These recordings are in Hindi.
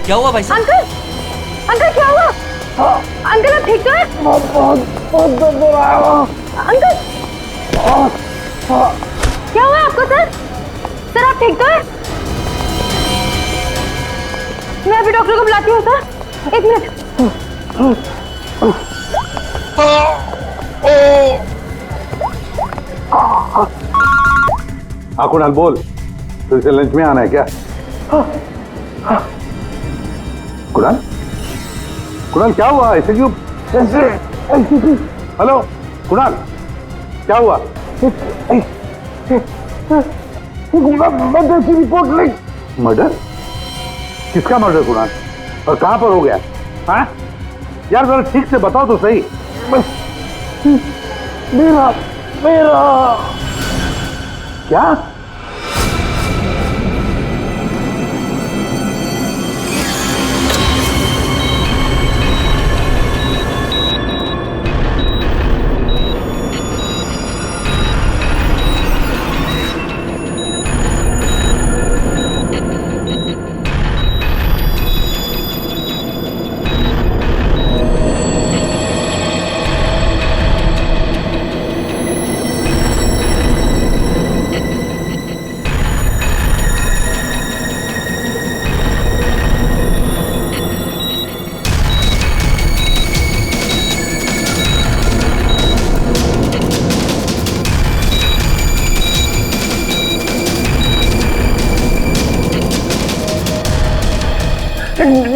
क्या हुआ भाई साहब? अंकल अंकल क्या हुआ? अंकल आप ठीक तो है? बहुत दर्द हो रहा है अंकल। क्या हुआ आपको सर? सर आप ठीक तो है? मैं अभी डॉक्टर को बुलाती हूँ सर, 1 मिनट। हाँ कुणाल बोल, फिर से लंच में आना है क्या? कुणाल कुणाल क्या हुआ? ऐसे क्यों? हेलो कुणाल क्या हुआ? मर्डर की रिपोर्ट लिख। मर्डर? किसका मर्डर कुणाल, और कहां पर हो गया? हाँ यार जरा ठीक से बताओ तो सही। मेरा क्या?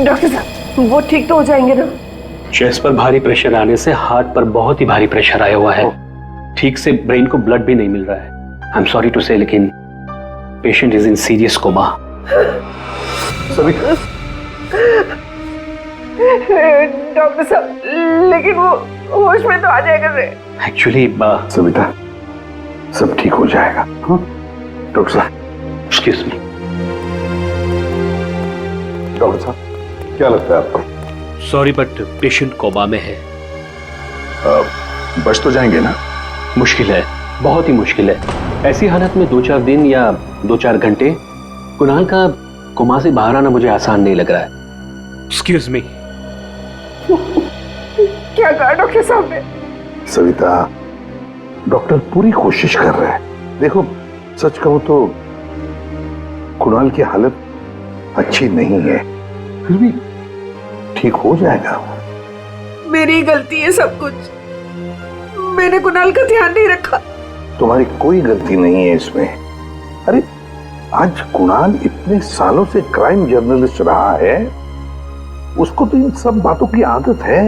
डॉक्टर साहब वो ठीक तो हो जाएंगे ना? चेस्ट पर भारी प्रेशर आने से हार्ट पर बहुत ही भारी प्रेशर आया हुआ है। ठीक से ब्रेन को ब्लड भी नहीं मिल रहा है। I am sorry to say, लेकिन patient is in serious coma. Doctor साहब लेकिन वो होश में तो आ जाएगा रे। एक्चुअली सविता सब ठीक हो जाएगा। डॉक्टर साहब एक्सक्यूज मी। डॉक्टर साहब क्या लगता है आपको? सॉरी बट पेशेंट कोमा में है। बच तो जाएंगे ना? मुश्किल है, बहुत ही मुश्किल है। ऐसी हालत में 2-4 दिन या 2-4 घंटे कुणाल का कोमा से बाहर आना मुझे आसान नहीं लग रहा है। Excuse me. क्या कहा डॉक्टर साहब ने? सविता डॉक्टर पूरी कोशिश कर रहे हैं। देखो सच कहूं तो कुणाल की हालत अच्छी नहीं है, फिर भी ठीक हो जाएगा। मेरी गलती है सब कुछ, मैंने कुणाल का ध्यान नहीं रखा। तुम्हारी कोई गलती नहीं है इसमें। अरे आज कुणाल इतने सालों से क्राइम जर्नलिस्ट रहा है, उसको तो इन सब बातों की आदत है।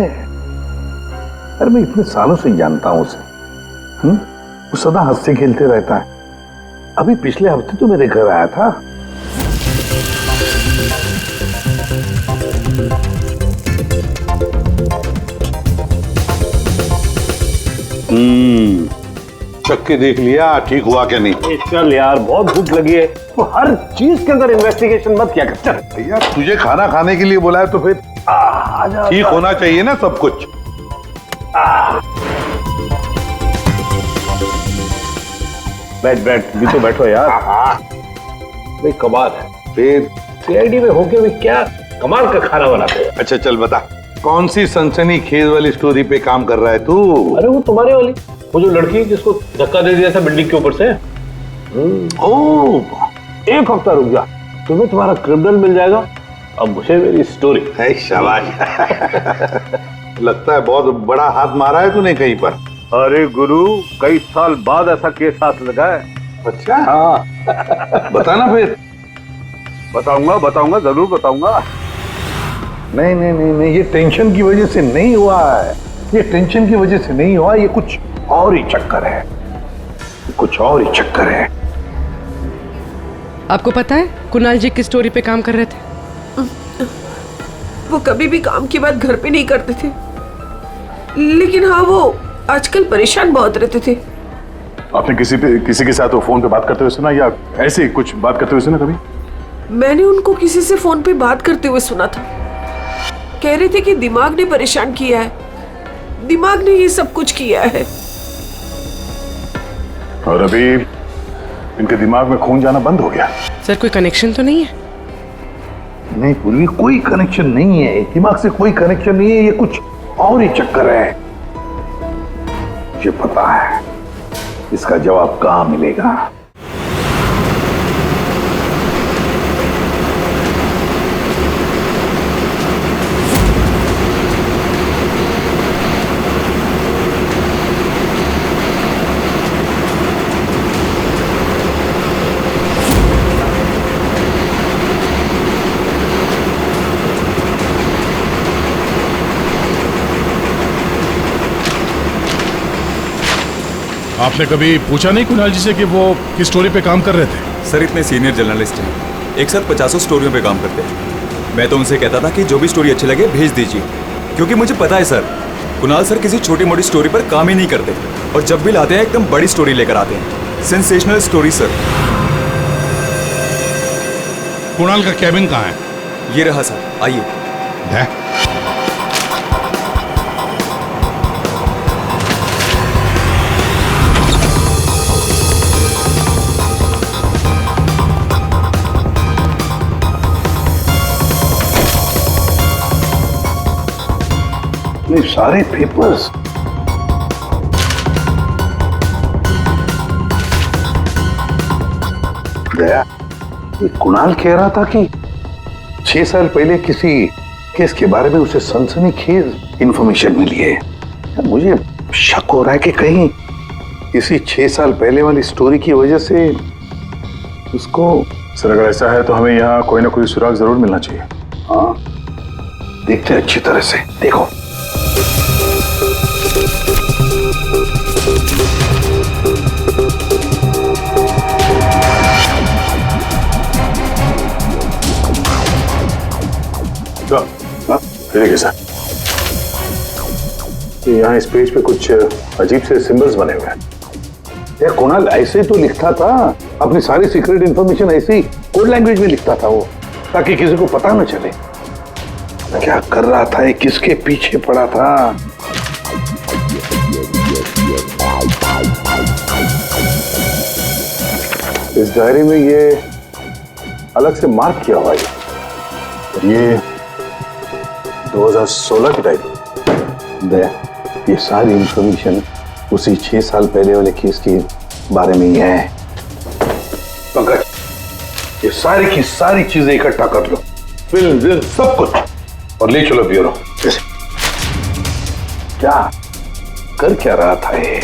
अरे मैं इतने सालों से जानता हूं उसे। वो सदा हंसते खेलते रहता है। अभी पिछले हफ्ते तो मेरे घर आया था। चख के देख लिया ठीक हुआ क्या नहीं? चल यार बहुत भूख लगी है, तो हर चीज के अंदर इन्वेस्टिगेशन मत किया कर। चल भैया तुझे खाना खाने के लिए बोला है तो फिर ठीक होना चाहिए ना सब कुछ। बैठ भी तो बैठो यार। भाई कमाल है, फिर सीआईडी में होके भी क्या कमाल का खाना बनाते हैं। अच्छा चल बता, कौन सी सनसनी खेज वाली स्टोरी पे काम कर रहा है तू? अरे वो तुम्हारे वाली, वो जो लड़की जिसको धक्का दे दिया था बिल्डिंग के ऊपर से। ओह 1 हफ्ता रुक जा, तुम्हें तुम्हारा क्रिमिनल मिल जाएगा, अब मुझे मेरी स्टोरी। है शाबाश। लगता है बहुत बड़ा हाथ मारा है तूने कहीं पर। अरे गुरु कई साल बाद ऐसा केस हाथ लगा है। अच्छा हाँ बताना फिर। बताऊंगा जरूर बताऊंगा। नहीं नहीं नहीं नहीं, ये टेंशन की वजह से नहीं हुआ है, ये टेंशन की वजह से नहीं हुआ, ये कुछ और ही चक्कर है, कुछ और ही चक्कर है। आपको पता है कुणाल जी किस स्टोरी पे काम कर रहे थे? वो कभी भी काम की बात घर पे नहीं करते थे, लेकिन हाँ वो आजकल परेशान बहुत रहते थे। आपने किसी के साथ वो फोन पे बात करते हुए सुना या ऐसे कुछ बात करते हुए सुना कभी? मैंने उनको किसी से फोन पे बात करते हुए सुना था। कह रहे थे कि दिमाग ने परेशान किया है, दिमाग ने ये सब कुछ किया है। और अभी इनके दिमाग में खून जाना बंद हो गया। सर कोई कनेक्शन तो नहीं है? नहीं पूर्वी, कोई कनेक्शन नहीं है, दिमाग से कोई कनेक्शन नहीं है, ये कुछ और ही चक्कर है। मुझे पता है इसका जवाब कहां मिलेगा। आपने कभी पूछा नहीं कुणाल जी से कि वो किस स्टोरी पे काम कर रहे थे? सर इतने सीनियर जर्नलिस्ट हैं, एक साथ 50 स्टोरियों पे काम करते हैं। मैं तो उनसे कहता था कि जो भी स्टोरी अच्छी लगे भेज दीजिए, क्योंकि मुझे पता है सर, कुणाल सर किसी छोटी मोटी स्टोरी पर काम ही नहीं करते और जब भी लाते हैं एकदम बड़ी स्टोरी लेकर आते हैं, सेंसेशनल स्टोरी सर। कुणाल का कैबिन कहाँ है? ये रहा सर, आइए। है? सारे पेपर्स दया, ये कुणाल कह रहा था कि 6 साल पहले किसी केस के बारे में उसे सनसनीखेज इंफॉर्मेशन मिली है। मुझे शक हो रहा है कि कहीं इसी 6 साल पहले वाली स्टोरी की वजह से उसको। सर अगर ऐसा है तो हमें यहाँ कोई ना कोई सुराग जरूर मिलना चाहिए। हाँ, देखते हैं अच्छी तरह से। देखो ठीक है सर, यहाँ इस पेज पे कुछ अजीब से सिंबल्स बने हुए हैं। यार कुणाल ऐसे तो लिखता था, अपनी सारी सीक्रेट इंफॉर्मेशन ऐसे ही कोड लैंग्वेज में लिखता था वो, ताकि किसी को पता न चले क्या कर रहा था, ये किसके पीछे पड़ा था। इस डायरी में ये अलग से मार्क किया हुआ है, ये 2016 की डायरी। दया, ये सारी इंफॉर्मेशन उसी 6 साल पहले वाले केस के बारे में ही है। पंकज, ये सारी की सारी चीजें इकट्ठा कर लो, फिल्म सब कुछ, और ले चलो ब्यूरो। क्या कर क्या रहा था ये?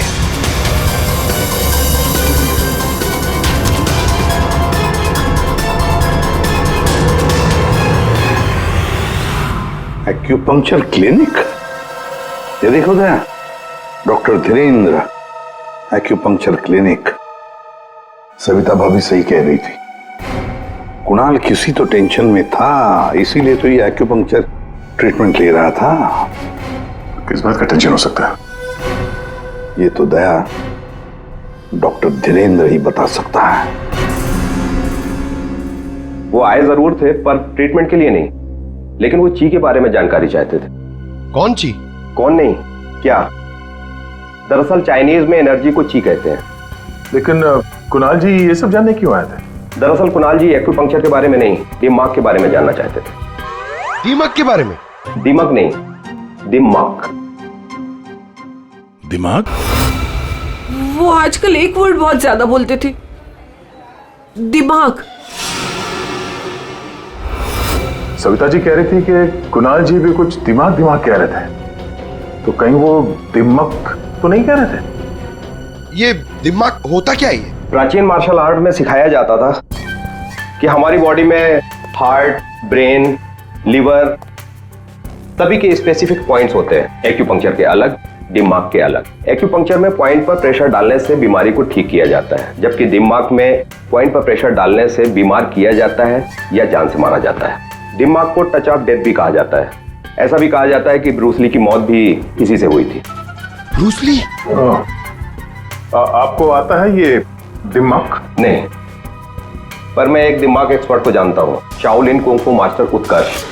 एक्यूपंक्चर क्लिनिक, ये देखो Daya, doctor Dhirendra acupuncture clinic. Savita भाभी सही कह रही थी, कुणाल किसी तो टेंशन में था, इसीलिए तो ये एक्यूपंक्चर ट्रीटमेंट ले रहा था। किस बात का टेंशन हो सकता है? ये तो दया डॉक्टर धीरेन्द्र ही बता सकता है। वो आए जरूर थे पर ट्रीटमेंट के लिए नहीं, लेकिन वो ची के बारे में जानकारी चाहते थे। कौन ची? कौन नहीं, क्या? दरअसल चाइनीज में एनर्जी को ची कहते हैं। लेकिन कुणाल जी ये सब जानने क्यों आए थे? दरअसल कुणाल जी एक्यूपंक्चर के बारे में नहीं, दिमाग के बारे में जानना चाहते थे। दिमाग के बारे में? दिमाग नहीं, दिमाग। दिमाग? वो आजकल एक वर्ड बहुत ज्यादा बोलते थे, दिमाग। सविता जी कह रही थी कि कुणाल जी भी कुछ दिमाग दिमाग कह रहे थे, तो कहीं वो दिमाग तो नहीं कह रहे थे? ये दिमाग होता क्या है? प्राचीन मार्शल आर्ट में सिखाया जाता था कि हमारी बॉडी में हार्ट, ब्रेन, लिवर सभी के स्पेसिफिक पॉइंट्स होते हैं। एक्यूपंक्चर के अलग, दिमाग के अलग। एक्यूपंक्चर में पॉइंट पर प्रेशर डालने से बीमारी को ठीक किया जाता है, जबकि दिमाग में पॉइंट पर प्रेशर डालने से बीमार किया जाता है या जान से मारा जाता है। दिमाग को टच ऑफ डेथ भी कहा जाता है। ऐसा भी कहा जाता है कि ब्रूस ली की मौत भी इसी से हुई थी। Bruce Lee? आपको आता है ये दिमाग? नहीं, पर मैं एक दिमाग एक्सपर्ट को जानता हूँ, शाओलिन कुंग फू मास्टर उत्कर्ष।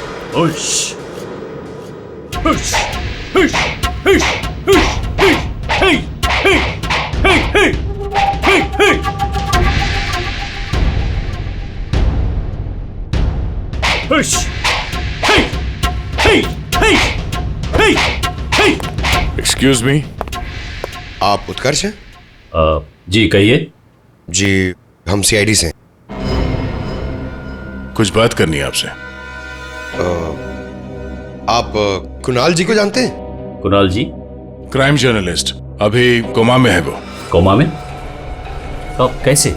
एक्सक्यूज मी, आप उत्कर्ष हैं? जी कहिए। जी, हम सीआईडी से हैं। कुछ बात करनी है आपसे। आप कुणाल जी को जानते हैं? कुणाल जी? क्राइम जर्नलिस्ट, अभी कोमा में है वो। कोमा में? कब, कैसे?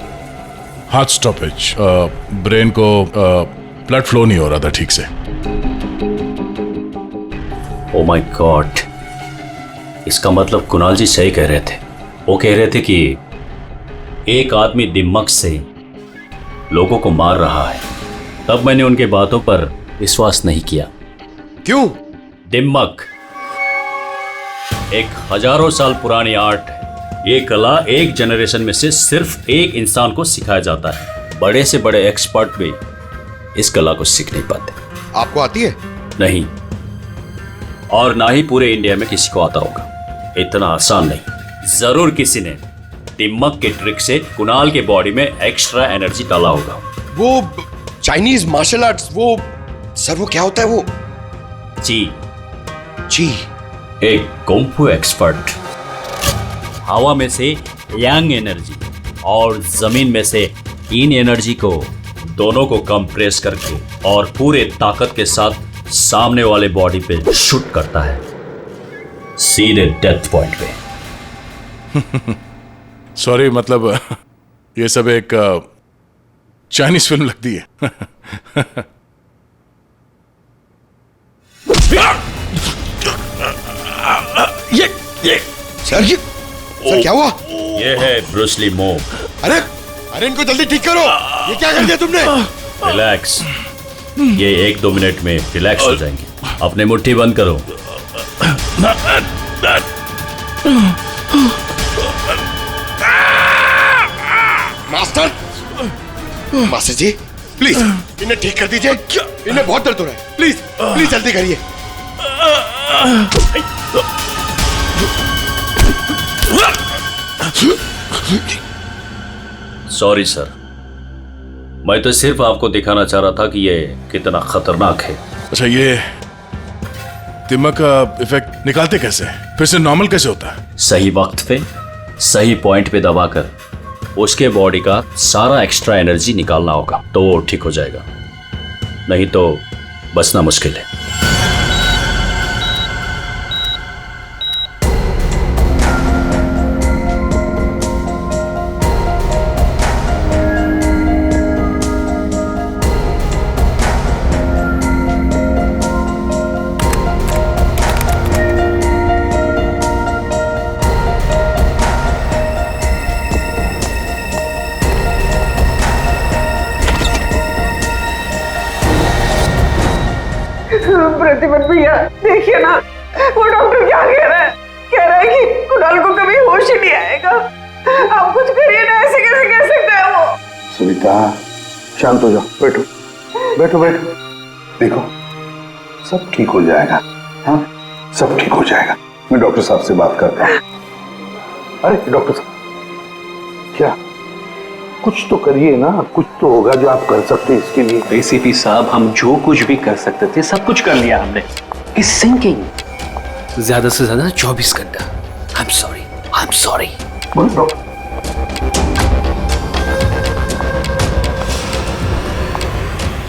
हार्ट स्टॉपेज, ब्रेन को ब्लड फ्लो नहीं हो रहा था ठीक से। ओ माय गॉड, इसका मतलब कुणाल जी सही कह रहे थे। वो कह रहे थे कि एक आदमी दिमाग से लोगों को मार रहा है। तब मैंने उनके बातों पर विश्वास नहीं किया। क्यों? दिमाग एक हजारों साल पुरानी आर्ट है। ये कला एक जनरेशन में से सिर्फ एक इंसान को सिखाया जाता है। बड़े से बड़े एक्सपर्ट भी इस कला को सीख नहीं पाते। आपको आती है? नहीं, और ना ही पूरे इंडिया में किसी को आता होगा। इतना आसान नहीं। जरूर किसी ने दिमाग के ट्रिक से कुणाल के बॉडी में एक्स्ट्रा एनर्जी डाला होगा। वो चाइनीज मार्शल आर्ट्स, वो सर वो क्या होता है वो? जी जी, एक कुंफू एक्सपर्ट हवा में से यांग एनर्जी और जमीन में से इन एनर्जी को दोनों को कंप्रेस करके और पूरे ताकत के साथ सामने वाले बॉडी पे शूट करता है, सीधे डेथ पॉइंट पे। सॉरी, मतलब ये सब एक चाइनीज फिल्म लगती है। ये सर क्या हुआ? ये है ब्रूस ली मूव। अरे अरे, इनको जल्दी ठीक करो। ये क्या कर दिया तुमने? रिलैक्स, ये 1-2 मिनट में रिलैक्स हो जाएंगे। अपने मुट्ठी बंद करो। मास्टर, मास्टर जी प्लीज इन्हें ठीक कर दीजिए। इन्हें बहुत दर्द हो रहा है। प्लीज प्लीज जल्दी करिए। सॉरी सर, मैं तो सिर्फ आपको दिखाना चाह रहा था कि ये कितना खतरनाक है। अच्छा, ये दिमाग का इफेक्ट निकालते कैसे? फिर से नॉर्मल कैसे होता है? सही वक्त पे सही पॉइंट पे दबाकर उसके बॉडी का सारा एक्स्ट्रा एनर्जी निकालना होगा, तो वो ठीक हो जाएगा। नहीं तो बचना मुश्किल है। प्रतिपत भैया देखिए ना, वो डॉक्टर क्या कह रहा है? कह रहा है कि कुणाल को कभी होश ही नहीं आएगा। आप कुछ करिए ना, ऐसे कैसे कह सकता है वो? सविता शांत हो जाओ, बैठो बैठो बैठो। देखो सब ठीक हो जाएगा। हाँ, सब ठीक हो जाएगा। मैं डॉक्टर साहब से बात करता हूँ। अरे डॉक्टर साहब, क्या कुछ तो करिए ना, कुछ तो होगा जो आप कर सकते हैं इसके लिए। एसीपी साहब, हम जो कुछ भी कर सकते थे सब कुछ कर लिया हमने। इस सिंकिंग ज्यादा से ज्यादा 24 घंटा। I am sorry.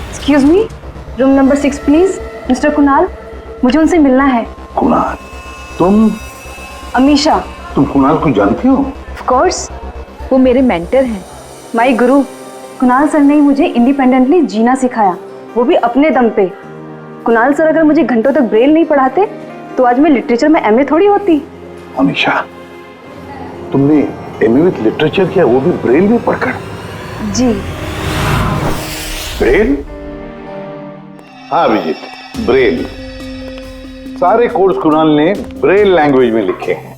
Excuse me, room number 6 please. Mister Kunal, मुझे उनसे मिलना है। कुणाल? तुम? अमीशा। तुम कुणाल को जानती हो? ऑफ कोर्स, वो मेरे मेंटर हैं, माय गुरु। कुणाल सर ने मुझे इंडिपेंडेंटली जीना सिखाया, वो भी अपने दम पे। कुणाल सर अगर मुझे घंटों तक ब्रेल नहीं पढ़ाते तो आज मैं लिटरेचर में एमए थोड़ी होती। अमीशा, तुमने एमए विद लिटरेचर किया, वो भी ब्रेल में पढ़कर? जी। ब्रेल? हाँ अभिजीत, ब्रेल। सारे कोर्स कुणाल ने ब्रेल लैंग्वेज में लिखे हैं।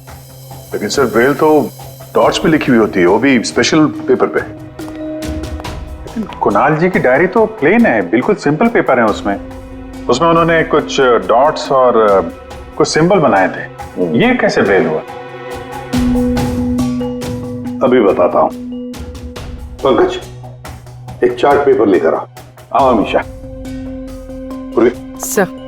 लेकिन सर ब्रेल तो डॉट्स पे लिखी हुई होती है, वो भी स्पेशल पेपर पे। कुणाल जी की डायरी तो प्लेन है, बिल्कुल सिंपल पेपर है। उसमें उन्होंने कुछ डॉट्स और कुछ सिंबल बनाए थे। ये कैसे ब्रेल हुआ? अभी बताता हूं। पंकज, एक चार्ट पेपर लेकर आओ। आओ अमीशा। सर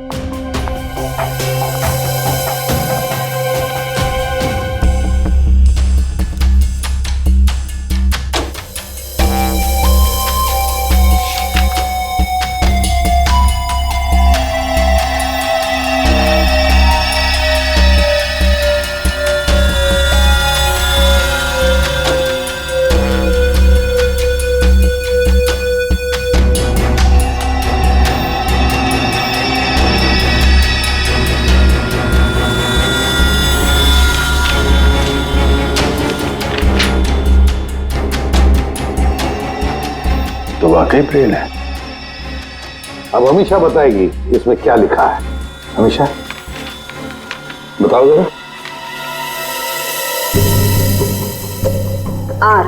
तो वाकई ब्रेन है। अब हमेशा बताएगी इसमें क्या लिखा है। हमेशा बताओ जरा। R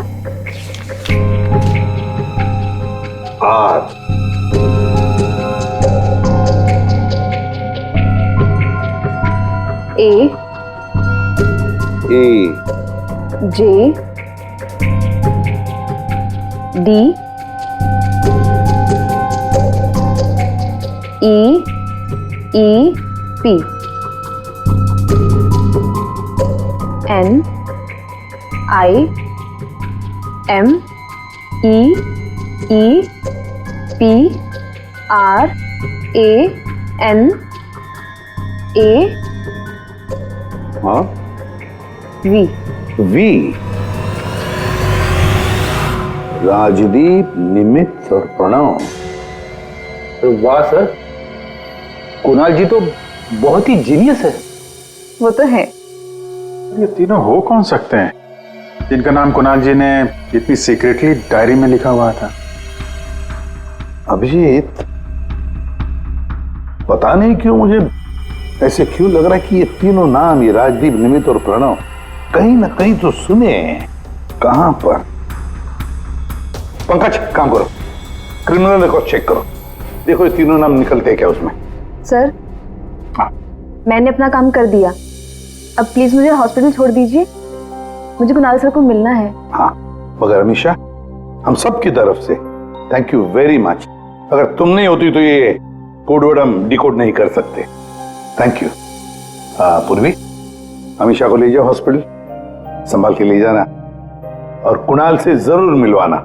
R A A J D E P N I M E P R A N A हाँ वी वी। राजदीप, निमित्त और प्रणव। वाह सर, कुणाल जी तो बहुत ही जीनियस है। वो तो है। ये तीनों हो कौन सकते हैं जिनका नाम कुणाल जी ने इतनी सीक्रेटली डायरी में लिखा हुआ था? अभिजीत, पता नहीं क्यों मुझे ऐसे क्यों लग रहा है कि ये तीनों नाम, ये राजदीप, निमित्त और प्रणव, कहीं ना कहीं तो सुने हैं। कहां पर? पंकज, काम करो, क्रिमिनल रिकॉर्ड चेक करो, देखो ये तीनों नाम निकलते हैं क्या उसमें। सर, हाँ। मैंने अपना काम कर दिया, अब प्लीज मुझे हॉस्पिटल छोड़ दीजिए, मुझे कुणाल सर को मिलना है। हाँ, मगर अमीशा, हम सब की तरफ से थैंक यू वेरी मच। अगर तुम नहीं होती तो ये कोड वर्ड हम डिकोड नहीं कर सकते। Thank you. पूर्वी, अमीशा को ले जाओ हॉस्पिटल, संभाल के ले जाना और कुणाल से जरूर मिलवाना।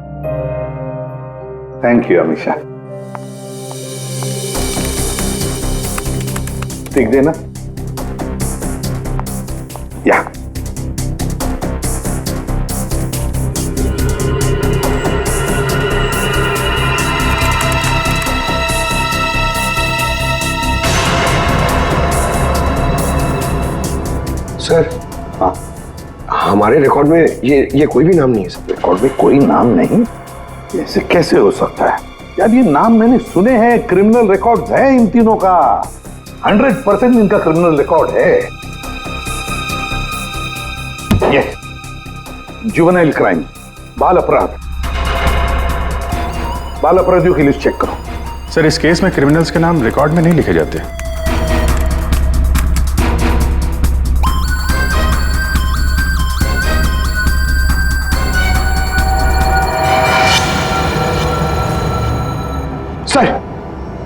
Thank you Amisha. ठीक देना या। सर, हाँ, हमारे रिकॉर्ड में ये कोई भी नाम नहीं है सर। रिकॉर्ड में कोई नाम नहीं? ऐसे कैसे हो सकता है यार? ये नाम मैंने सुने हैं, क्रिमिनल रिकॉर्ड्स हैं इन तीनों का, 100% इनका क्रिमिनल रिकॉर्ड है। ये जुवेनाइल क्राइम, बाल अपराध, बाल अपराधियों की लिस्ट चेक करो। सर, इस केस में क्रिमिनल्स के नाम रिकॉर्ड में नहीं लिखे जाते।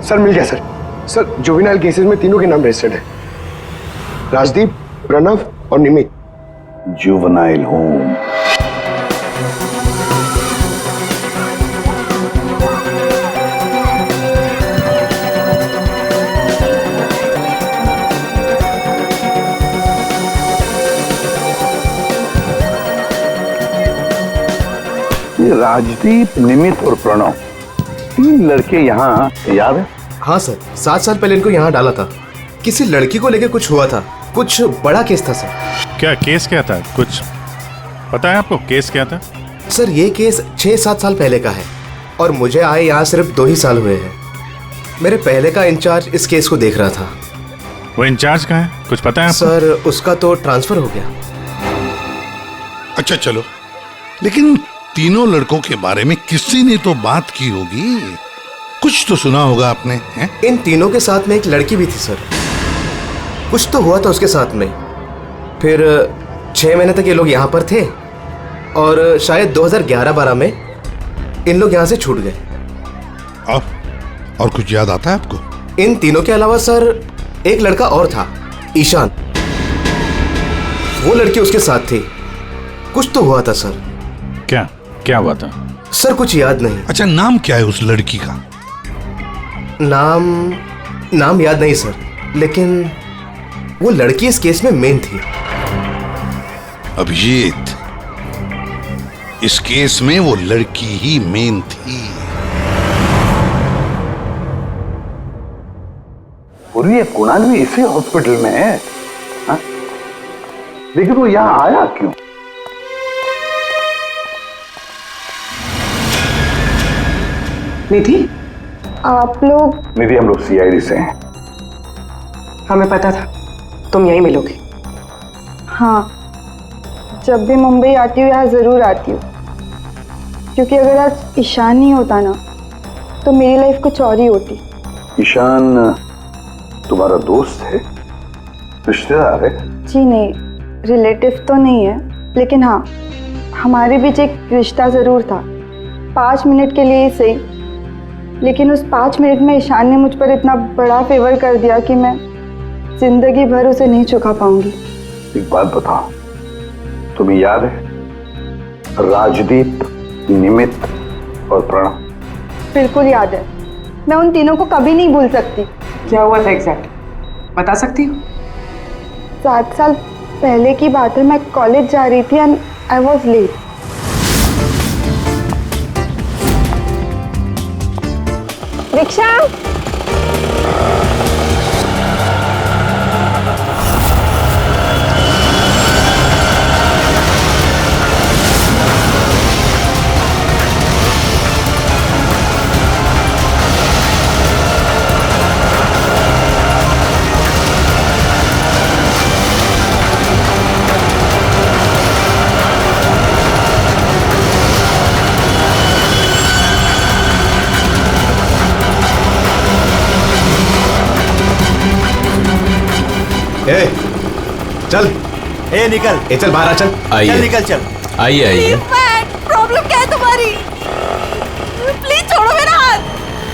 सर मिल गया सर। सर, जुवेनाइल केसेस में तीनों के नाम रजिस्टर्ड है, राजदीप, प्रणव और निमित। Juvenile home. ये राजदीप, निमित और प्रणव, तीन लड़के यहाँ याद है? हाँ सर, 7 साल पहले इनको यहाँ डाला था। किसी लड़की को लेकर कुछ हुआ था, कुछ बड़ा केस था सर। क्या केस क्या था? कुछ पता है आपको केस क्या था? सर, ये केस 6-7 साल पहले का है और मुझे आए यहाँ सिर्फ 2 ही साल हुए हैं। मेरे पहले का इंचार्ज इस केस को देख रहा था। वो इंचार्ज कहाँ है? कुछ पता है आपको? सर, उसका तो ट्रांसफर हो गया। अच्छा चलो, लेकिन तीनों लड़कों के बारे में किसी ने तो बात की होगी, कुछ तो सुना होगा आपने, हैं? इन तीनों के साथ में एक लड़की भी थी सर, कुछ तो हुआ था उसके साथ में। फिर 6 महीने तक ये लोग यहाँ पर थे और शायद 2011-12 में इन लोग यहाँ से छूट गए। और कुछ याद आता है आपको? इन तीनों के अलावा सर एक लड़का और था, ईशान। वो लड़की उसके साथ थी। कुछ तो हुआ था सर। क्या क्या हुआ था? सर कुछ याद नहीं। अच्छा, नाम क्या है उस लड़की का? नाम याद नहीं सर, लेकिन वो लड़की इस केस में मेन थी। अभिजीत, इस केस में वो लड़की ही मेन थी। और ये कुणाल भी इसी हॉस्पिटल में है, हा? लेकिन वो यहां आया क्यों? निधि, आप लोग? निधि, हम लोग सीआईडी से हैं। हमें पता था तुम यहीं मिलोगे। हाँ, जब भी मुंबई आती हूँ यहाँ ज़रूर आती हूँ, क्योंकि अगर आज ईशान नहीं होता ना तो मेरी लाइफ कुछ और ही होती। ईशान तुम्हारा दोस्त है, रिश्तेदार है? जी नहीं, रिलेटिव तो नहीं है, लेकिन हाँ हमारे बीच एक रिश्ता ज़रूर था, 5 मिनट के लिए ही सही। लेकिन उस 5 मिनट में ईशान ने मुझ पर इतना बड़ा फेवर कर दिया कि मैं जिंदगी भर उसे नहीं चुका पाऊंगी। एक बात बताओ, तुम्हें याद है राजदीप, निमित और प्रणव? बिल्कुल याद है, मैं उन तीनों को कभी नहीं भूल सकती। क्या हुआ था एग्जैक्ट बता सकती हो? 7 साल पहले की बात है, मैं कॉलेज जा रही थी and I was late. Rickshaw! ए, चल। ए निकल। ए चल बाहर आ, चल। चल निकल चल। आइए आइए। प्रॉब्लम क्या है तुम्हारी? प्लीज छोड़ो मेरा हाथ।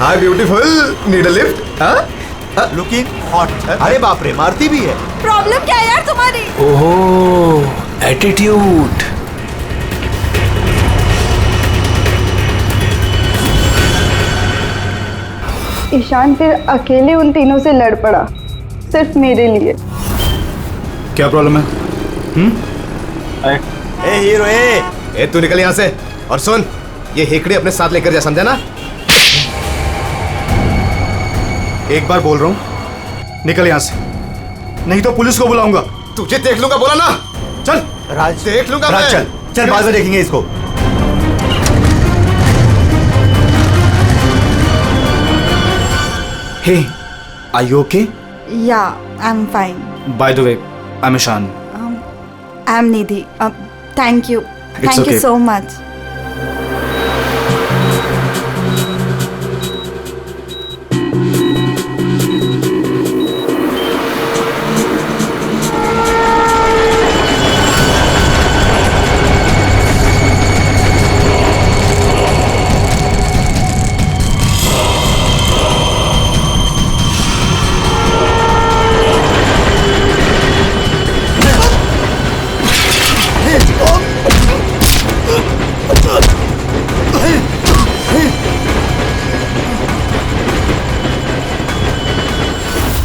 Hi beautiful, need a lift? हाँ? Looking hot. अरे बाप रे, मारती भी है। प्रॉब्लम क्या है यार तुम्हारी? ओहो, एटीट्यूड। ईशान फिर अकेले उन तीनों से लड़ पड़ा, सिर्फ मेरे लिए। क्या प्रॉब्लम है? ए हीरो, ए तू निकल यहाँ से। और सुन, ये हेकड़ी अपने साथ लेकर जा, समझा ना? एक बार बोल रहा हूँ, निकल यहाँ से, नहीं तो पुलिस को बुलाऊंगा। तुझे देख लूंगा, बोला ना? चल राज, देख लूंगा राज, मैं। चल चल, बाद में देखेंगे इसको। Hey, are you okay? Yeah, I'm fine. By the way, I'm Ishan. I'm Nidhi. Thank you. Thank you okay. so much.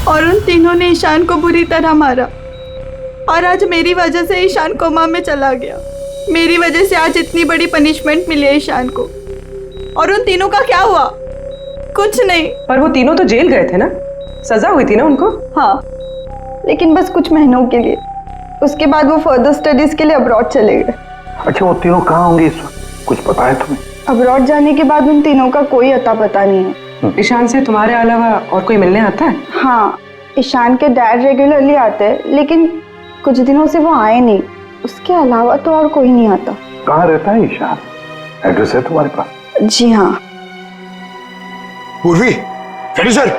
और उन तीनों ने ईशान को बुरी तरह मारा, और आज मेरी वजह से ईशान कोमा में चला गया। मेरी वजह से आज इतनी बड़ी पनिशमेंट मिली है ईशान को। और उन तीनों का क्या हुआ? कुछ नहीं। पर वो तीनों तो जेल गए थे ना, सजा हुई थी ना उनको? हाँ, लेकिन बस कुछ महीनों के लिए। उसके बाद वो फर्दर स्टडीज के लिए अब्रॉड चले गए। अच्छा, वो तीनों कहाँ होंगे इस वक्त? कुछ पता है तुम्हें? अब्रॉड जाने के बाद उन तीनों का कोई अता पता नहीं है। ईशान से तुम्हारे अलावा और कोई मिलने आता है? हाँ, ईशान के डैड रेगुलरली आते हैं, लेकिन कुछ दिनों से वो आए नहीं। उसके अलावा तो और कोई नहीं आता। कहाँ रहता है ईशान? एड्रेस है तुम्हारे पास? जी हाँ। पूर्वी, रेडी सर।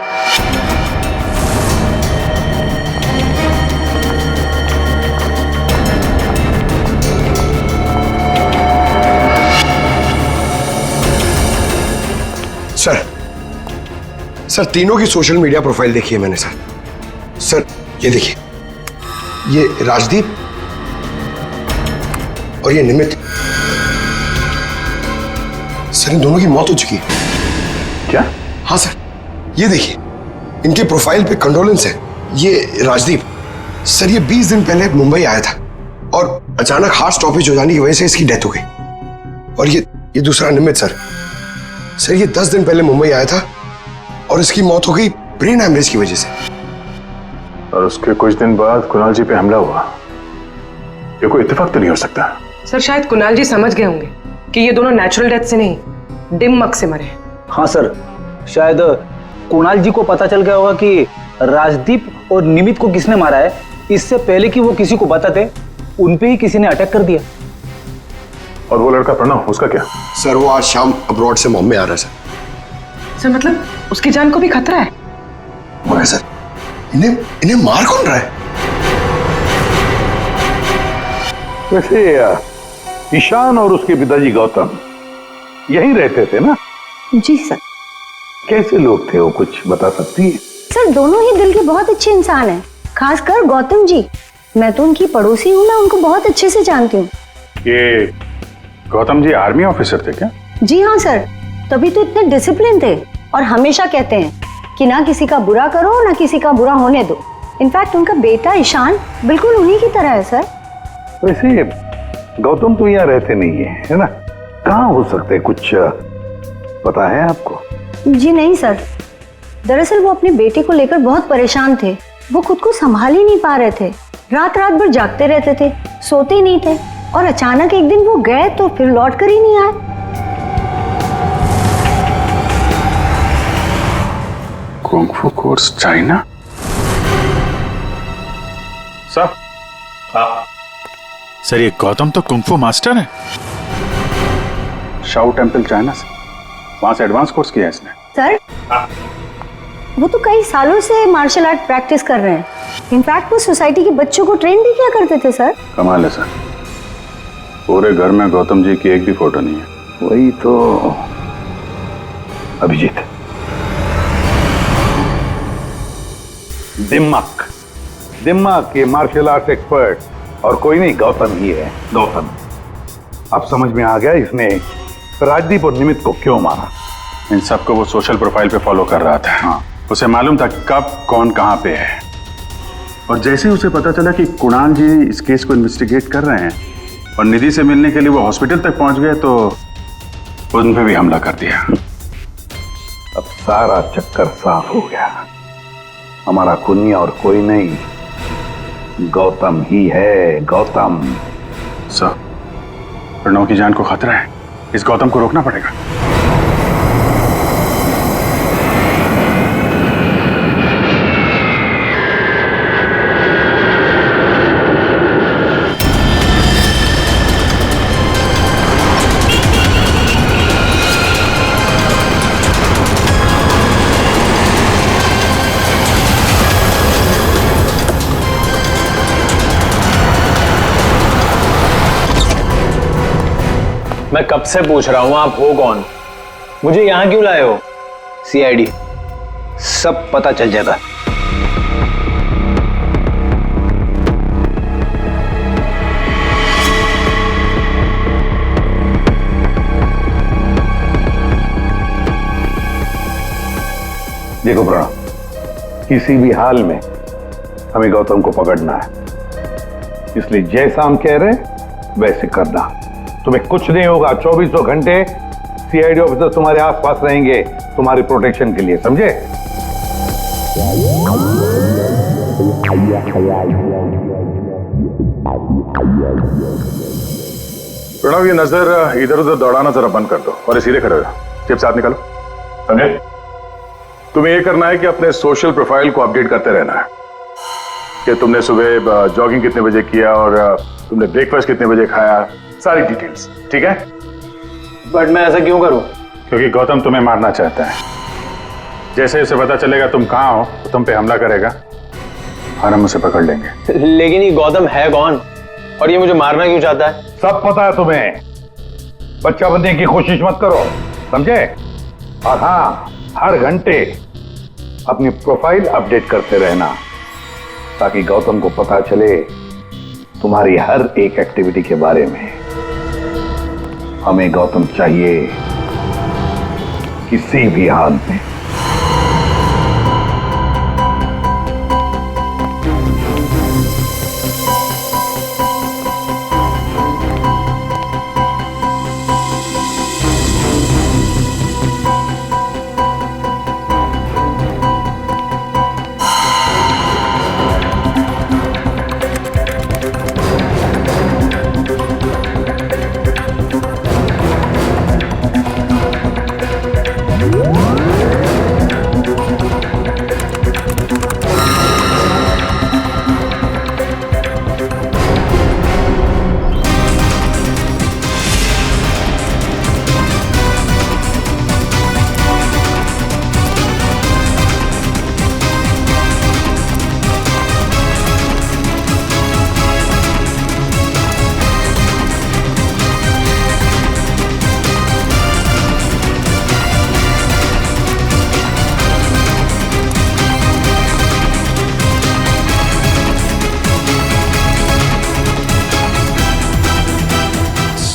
सर, सर तीनों की सोशल मीडिया प्रोफाइल देखी है मैंने सर। सर ये देखिए, ये राजदीप और ये निमित, सर इन दोनों की मौत हो चुकी है। क्या? हाँ सर, ये देखिए इनके प्रोफाइल पे कंडोलेंस है। ये राजदीप सर ये 20 दिन पहले मुंबई आया था और अचानक हार्ट स्टॉपेज हो जाने की वजह से इसकी डेथ हो गई। और ये दूसरा निमित सर ये 10 दिन पहले मुंबई आया था और इसकी मौत हो गई ब्रेन हैमरेज की वजह से। और उसके कुछ दिन बाद कुणाल जी पे हमला हुआ। ये कोई इत्तेफाक तो नहीं हो सकता। सर शायद कुणाल जी समझ गए होंगे कि ये दोनों नेचुरल डेथ से नहीं डिमक से मरे। हाँ सर, शायद कुणाल जी को पता चल गया होगा कि राजदीप और निमित को किसने मारा है। इससे पहले कि वो किसी को बताते, उनपे ही किसी ने अटैक कर दिया। और वो लड़का प्रणव, उसका क्या? सर वो आज शाम अब्रॉड से बॉम्बे आ रहा है सर मतलब उसकी जान को भी खतरा है। मगर सर इन्हें मार कौन रहा है? वैसे ईशान और उसके पिताजी गौतम यहीं रहते थे ना? जी सर। कैसे लोग थे वो, कुछ बता सकती है? सर दोनों ही दिल के बहुत अच्छे इंसान हैं, खासकर गौतम जी। मैं तो उनकी पड़ोसी हूँ, मैं उनको बहुत अच्छे से जानती हूँ। ये गौतम जी आर्मी ऑफिसर थे क्या? जी हाँ सर, तभी तो इतने डिसिप्लिन थे और हमेशा कहते हैं कि ना किसी का बुरा करो ना किसी का बुरा होने दो। इनफैक्ट उनका बेटा ईशान बिल्कुल उन्हीं की तरह है सर। वैसे गौतम तो यहाँ रहते नहीं है ना? कहाँ हो सकते, कुछ पता है आपको? जी नहीं सर, दरअसल वो अपने बेटे को लेकर बहुत परेशान थे। वो खुद को संभाल ही नहीं पा रहे थे, रात रात भर जागते रहते थे, सोते नहीं थे। और अचानक एक दिन वो गए तो फिर लौट कर ही नहीं आए। Kung fu course China? Sir sir ये गौतम तो कुंग-फू मास्टर है। शाओ टेम्पल चाइना से, वहां से एडवांस कोर्स किया है इसने। सर वो तो कई सालों से मार्शल आर्ट प्रैक्टिस कर रहे हैं। इनफैक्ट वो सोसाइटी के बच्चों को ट्रेन भी किया करते थे सर। कमाल है सर, पूरे घर में गौतम जी की एक भी फोटो नहीं है। वही तो। अभिजीत, दिमाग के मार्शल आर्ट एक्सपर्ट और कोई नहीं, गौतम ही है। गौतम, अब समझ में आ गया इसने राजदीप और निमित को क्यों मारा। इन सबको वो सोशल प्रोफाइल पे फॉलो कर रहा था। हाँ। उसे मालूम था कब कौन कहां पे है। और जैसे ही उसे पता चला कि कुणाल जी इस केस को इन्वेस्टिगेट कर रहे हैं और निधि से मिलने के लिए वो हॉस्पिटल तक पहुंच गए, तो उन पे भी हमला कर दिया। अब सारा चक्कर साफ हो गया। हमारा कुनिया और कोई नहीं, गौतम ही है। गौतम। सर, प्रणव की जान को खतरा है, इस गौतम को रोकना पड़ेगा। मैं कब से पूछ रहा हूं आप हो कौन, मुझे यहां क्यों लाए हो? सीआईडी, सब पता चल जाएगा। देखो प्रणव, किसी भी हाल में हमें गौतम को पकड़ना है, इसलिए जैसा हम कह रहे हैं वैसे करना। तुम्हें कुछ नहीं होगा, 24 घंटे सीआईडी ऑफिसर तुम्हारे आसपास रहेंगे तुम्हारी प्रोटेक्शन के लिए, समझे? प्रणव, ये नजर इधर उधर दौड़ाना जरा बंद कर दो और ये सीधे खड़े हो जाओ। टिप साथ निकालो, समझे? तुम्हें ये करना है कि अपने सोशल प्रोफाइल को अपडेट करते रहना है कि तुमने सुबह जॉगिंग कितने बजे किया और तुमने ब्रेकफास्ट कितने बजे खाया, सारी डिटेल्स, ठीक है? बट मैं ऐसा क्यों करूं? क्योंकि गौतम तुम्हें मारना चाहता है। जैसे उसे पता चलेगा तुम कहां हो तो तुम पे हमला करेगा और हम उसे पकड़ लेंगे। लेकिन ये गौतम है कौन और ये मुझे मारना क्यों चाहता है? सब पता है तुम्हें, बच्चा बनने की कोशिश मत करो, समझे? और हाँ, हर घंटे अपनी प्रोफाइल अपडेट करते रहना, ताकि गौतम को पता चले तुम्हारी हर एक एक्टिविटी के बारे में। हमें गौतम चाहिए किसी भी हाल में।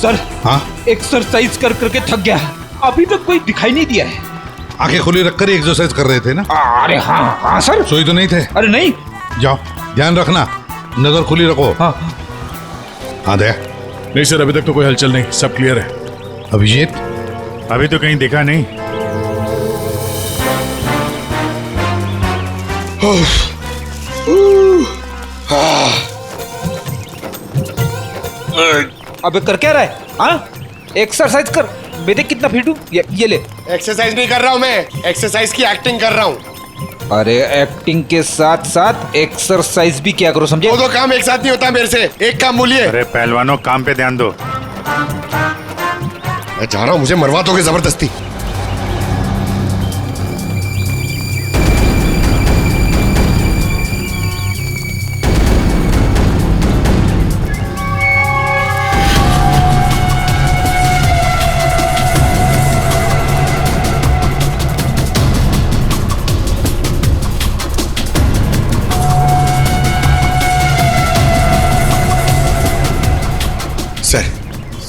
सर हाँ एक्सरसाइज कर करके थक गया, अभी तक कोई दिखाई नहीं दिया है। आंखें खुली रखकर ही एक्सरसाइज कर रहे थे ना? अरे हाँ हाँ सर। सोई तो नहीं थे? अरे नहीं। जाओ ध्यान रखना, नजर खुली रखो। हाँ हाँ दया। नहीं सर, अभी तक तो कोई हलचल नहीं, सब क्लियर है। अभिजीत? अभी तो कहीं दिखा नहीं। अबे कर क्या रहा है? हाँ एक्सरसाइज कर, मैं देख कितना फिट हूँ। ये ले। एक्सरसाइज नहीं कर रहा हूँ मैं, एक्सरसाइज की एक्टिंग कर रहा हूँ। अरे एक्टिंग के साथ साथ एक्सरसाइज भी क्या करो, समझे? दो काम एक साथ नहीं होता मेरे से, एक काम बोलिए। अरे पहलवानों काम पे ध्यान दो। मैं जा रहा हूँ, मुझे मरवा दोगे जबरदस्ती।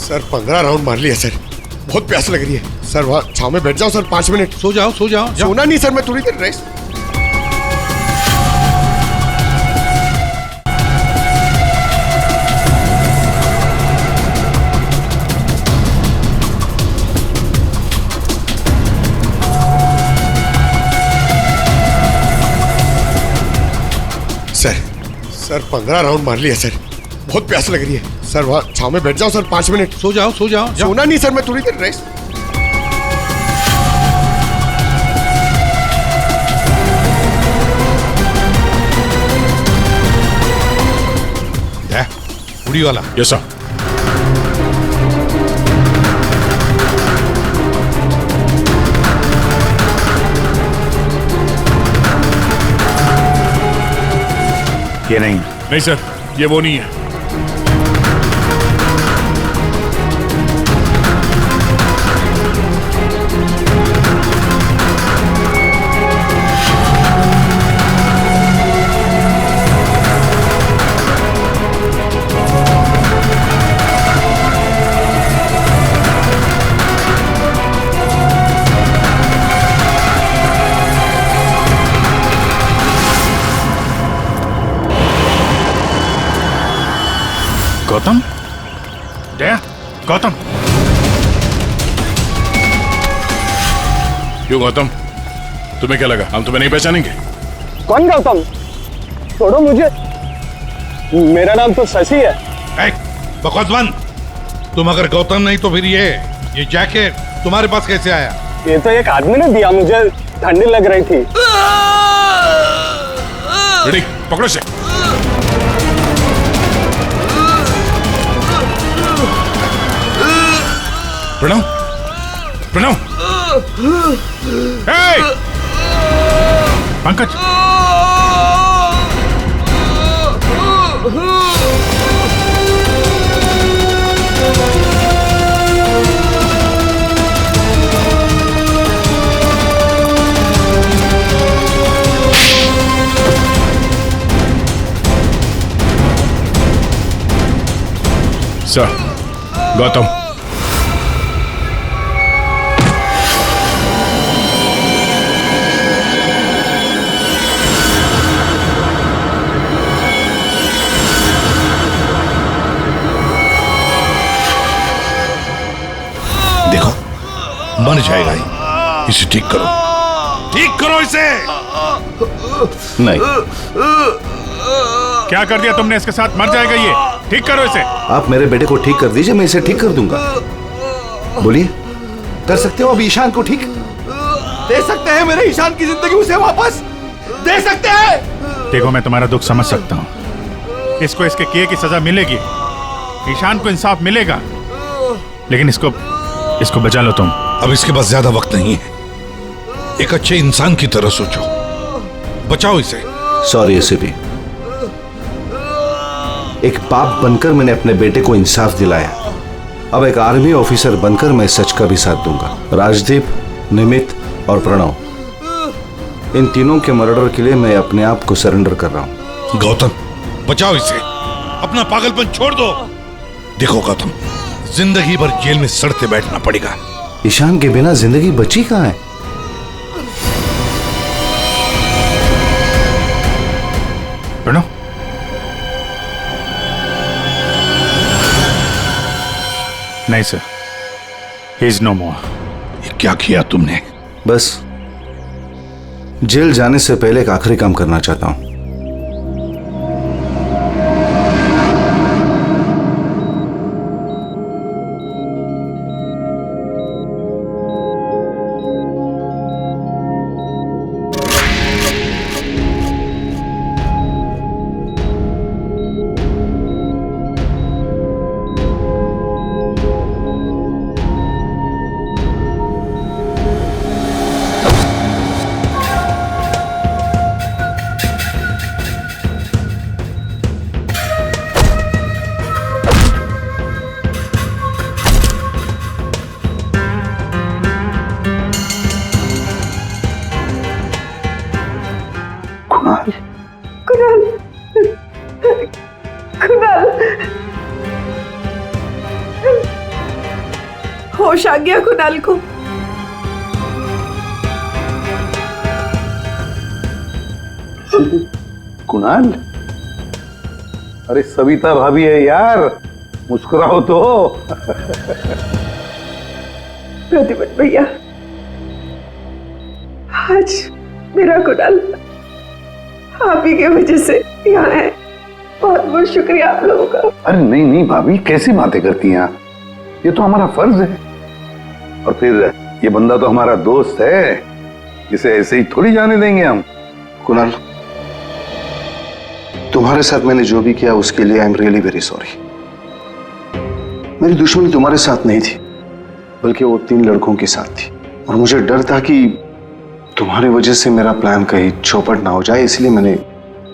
सर 15 राउंड मार लिया सर, बहुत प्यास लग रही है सर। वहाँ छाव में बैठ जाओ सर, 5 मिनट। सो जाओ सो जाओ। सोना नहीं सर, मैं थोड़ी देर रेस्ट। सर 15 राउंड मार लिया सर, बहुत प्यास लग रही है सर। वहाँ छाव में बैठ जाओ सर, 5 मिनट। सो जाओ सो जाओ। सोना नहीं सर, मैं थोड़ी देर रेस्ट। उड़ी वाला। Yes sir. ये नहीं। नहीं सर, ये वो नहीं है। गौतम? जया, गौतम। क्यों गौतम, तुम्हें क्या लगा हम तुम्हें नहीं पहचानेंगे? कौन गौतम? छोड़ो मुझे, मेरा नाम तो शशि है। बकवास बंद। तुम अगर गौतम नहीं तो फिर ये जैकेट तुम्हारे पास कैसे आया? ये तो एक आदमी ने दिया मुझे, ठंडी लग रही थी। पकड़ो से। प्रणव, प्रणव। पंकज। सर, गौतम। देखो, मर जाएगा ही। इसे ठीक करो, ठीक करो इसे। नहीं, क्या कर दिया तुमने इसके साथ? मर जाएगा ये, ठीक करो इसे। आप मेरे बेटे को ठीक कर दीजिए, मैं इसे ठीक कर दूंगा। बोलिए, कर सकते हो अब ईशान को ठीक? दे सकते हैं मेरे ईशान की जिंदगी उसे वापस? दे सकते हैं? देखो, मैं तुम्हारा दुख समझ सकता हूँ। इसको इसके किए की सजा मिलेगी, ईशान को इंसाफ मिलेगा, लेकिन इसको बचा लो तुम। अब इसके पास ज्यादा वक्त नहीं है। एक अच्छे इंसान की तरह सोचो, बचाओ इसे। सॉरी एसीपी, एक बाप बनकर मैंने अपने बेटे को इंसाफ दिलाया। अब एक आर्मी ऑफिसर बनकर मैं सच का भी साथ दूंगा। राजदीप, निमित और प्रणव, इन तीनों के मर्डर के लिए मैं अपने आप को सरेंडर कर रहा हूं। गौतम, बचाओ इसे, अपना पागलपन छोड़ दो। देखो गौतम, जिंदगी भर जेल में सड़ते बैठना पड़ेगा। ईशान के बिना जिंदगी बची कहां है? प्रणव, नहीं सर, ही इज नो मोर। ये क्या किया तुमने? बस जेल जाने से पहले एक आखिरी काम करना चाहता हूं। होश आ गया कुणाल को। कुणाल, अरे सविता भाभी है यार, मुस्कुराओ तो। प्रतिभट भैया, आज मेरा कुणाल आप ही की वजह से यहाँ है। बहुत बहुत शुक्रिया आप लोगों का। अरे नहीं नहीं भाभी, कैसी बातें करती हैं आप? ये तो हमारा फर्ज है। और फिर ये बंदा तो हमारा दोस्त है, इसे ऐसे ही थोड़ी जाने देंगे हम। कुणाल, तुम्हारे साथ मैंने जो भी किया उसके लिए I am really very sorry. मेरी दुश्मनी तुम्हारे साथ नहीं थी, बल्कि वो 3 लड़कों के साथ थी। और मुझे डर था कि तुम्हारी वजह से मेरा प्लान कहीं चौपट ना हो जाए, इसलिए मैंने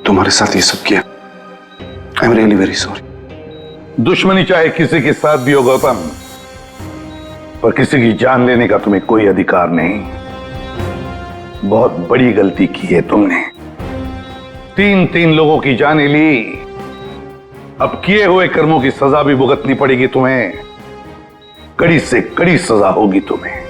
तुम्हारे साथ ये सब किया। I am really very sorry. दुश्मनी चाहे किसी के साथ भी हो गौतम, पर किसी की जान लेने का तुम्हें कोई अधिकार नहीं। बहुत बड़ी गलती की है तुमने। 3 लोगों की जानें ली। अब किए हुए कर्मों की सजा भी भुगतनी पड़ेगी तुम्हें। कड़ी से कड़ी सजा होगी तुम्हें।